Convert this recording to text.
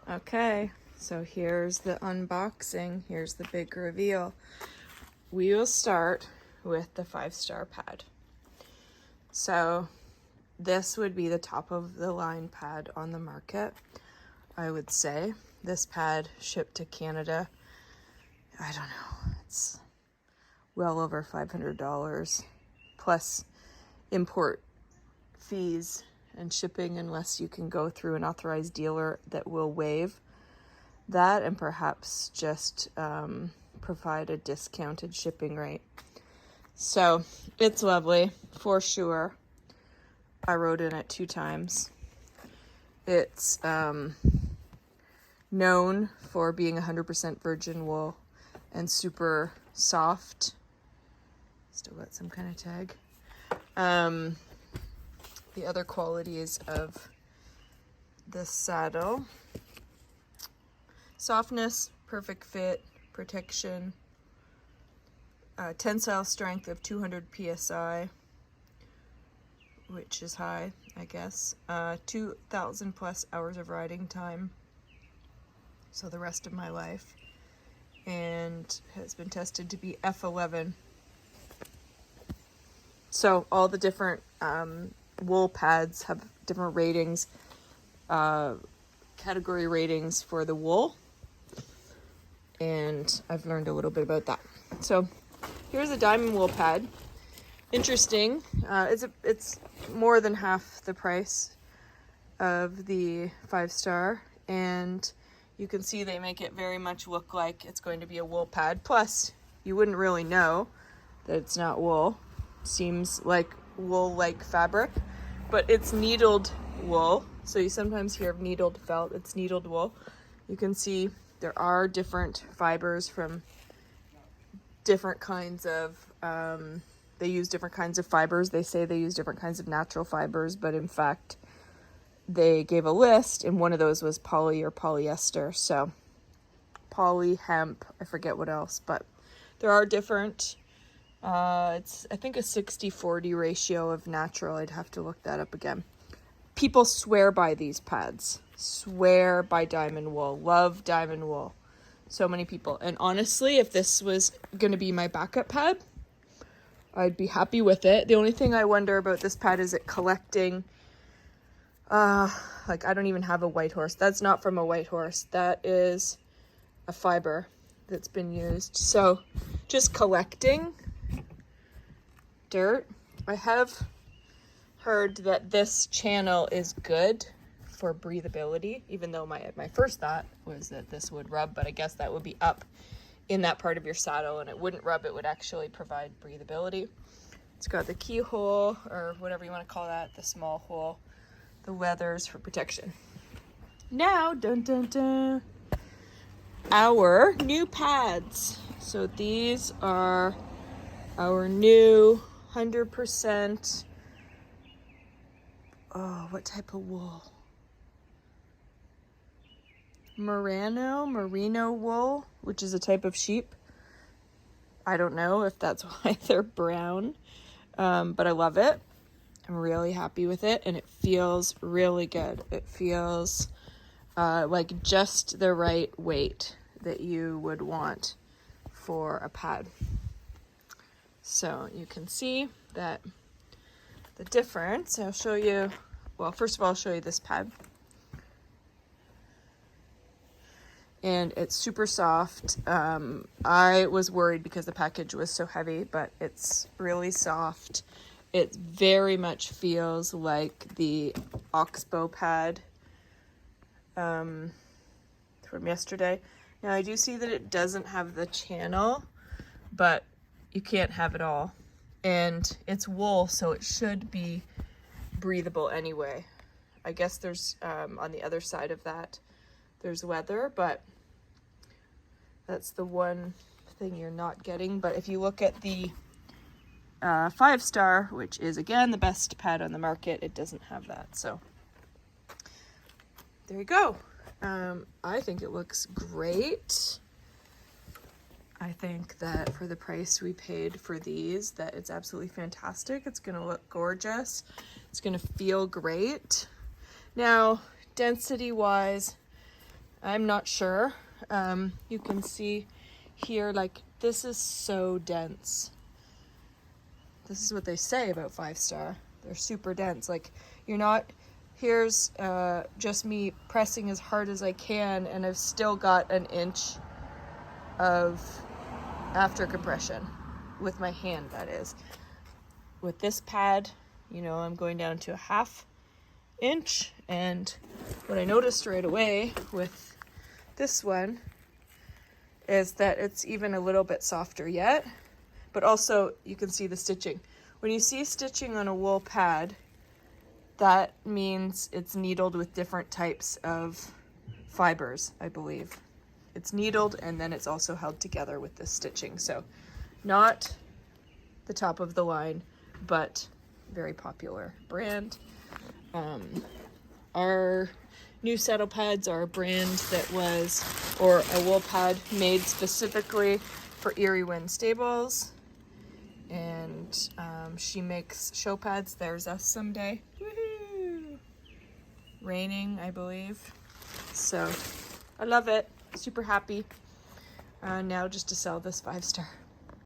Okay, so here's the unboxing. Here's the big reveal. We will start with the 5-star pad. So this would be the top of the line pad on the market, I would say. This pad shipped to Canada, I don't know, it's well over $500 plus import fees and shipping, unless you can go through an authorized dealer that will waive that and perhaps just provide a discounted shipping rate. So it's lovely for sure. I rode in it 2 times. It's known for being 100% virgin wool and super soft. Still got some kind of tag. The other qualities of this saddle: softness, perfect fit, protection, tensile strength of 200 psi, which is high, I guess. 2,000 plus hours of riding time, so the rest of my life, and has been tested to be F11. So all the different wool pads have different ratings, category ratings for the wool, and I've learned a little bit about that. So here's a diamond wool pad. Interesting. It's more than half the price of the 5-star, and you can see they make it very much look like it's going to be a wool pad. Plus, you wouldn't really know that it's not wool. Seems like wool-like fabric, but it's needled wool. So you sometimes hear of needled felt. It's needled wool. You can see there are different fibers from different kinds of, they use different kinds of fibers. They say they use different kinds of natural fibers, but in fact, they gave a list, and one of those was poly or polyester. So poly, hemp, I forget what else, but there are different. It's, I think, a 60-40 ratio of natural. I'd have to look that up again. People swear by these pads. Swear by diamond wool. Love diamond wool. So many people. And honestly, if this was going to be my backup pad, I'd be happy with it. The only thing I wonder about this pad is it collecting. Like, I don't even have a white horse. That's not from a white horse. That is a fiber that's been used. So just collecting dirt. I have heard that this channel is good for breathability, even though my first thought was that this would rub, but I guess that would be up in that part of your saddle and it wouldn't rub. It would actually provide breathability. It's got the keyhole, or whatever you want to call that, the small hole, the leathers for protection. Now, dun dun dun, our new pads. So these are our new 100%, what type of wool? Merino wool, which is a type of sheep. I don't know if that's why they're brown, but I love it. I'm really happy with it, and it feels really good. It feels like just the right weight that you would want for a pad. So you can see that the difference. I'll show you, well, first of all, I'll show you this pad. And it's super soft. I was worried because the package was so heavy, but it's really soft. It very much feels like the Oxbow pad from yesterday. Now I do see that it doesn't have the channel, but you can't have it all. And it's wool, so it should be breathable anyway. I guess there's, on the other side of that, there's leather, but that's the one thing you're not getting. But if you look at the 5-star, which is, again, the best pad on the market, it doesn't have that. So there you go. I think it looks great. I think that for the price we paid for these, that it's absolutely fantastic. It's going to look gorgeous. It's going to feel great. Now, density-wise, I'm not sure. You can see here, like, this is so dense. This is what they say about 5-star. They're super dense. Like, you're not, here's just me pressing as hard as I can, and I've still got an inch of after compression with my hand, that is. With this pad, you know, I'm going down to a 1/2 inch, and what I noticed right away with this one is that it's even a little bit softer yet, but also you can see the stitching. When you see stitching on a wool pad, that means it's needled with different types of fibers, I believe. It's needled and then it's also held together with this stitching. So not the top of the line, but very popular brand. Our new saddle pads are a brand that was, or a wool pad made specifically for Erie Wind Stables. And she makes show pads. There's us someday. Woohoo! Raining, I believe. So I love it. Super happy. Now just to sell this 5-star.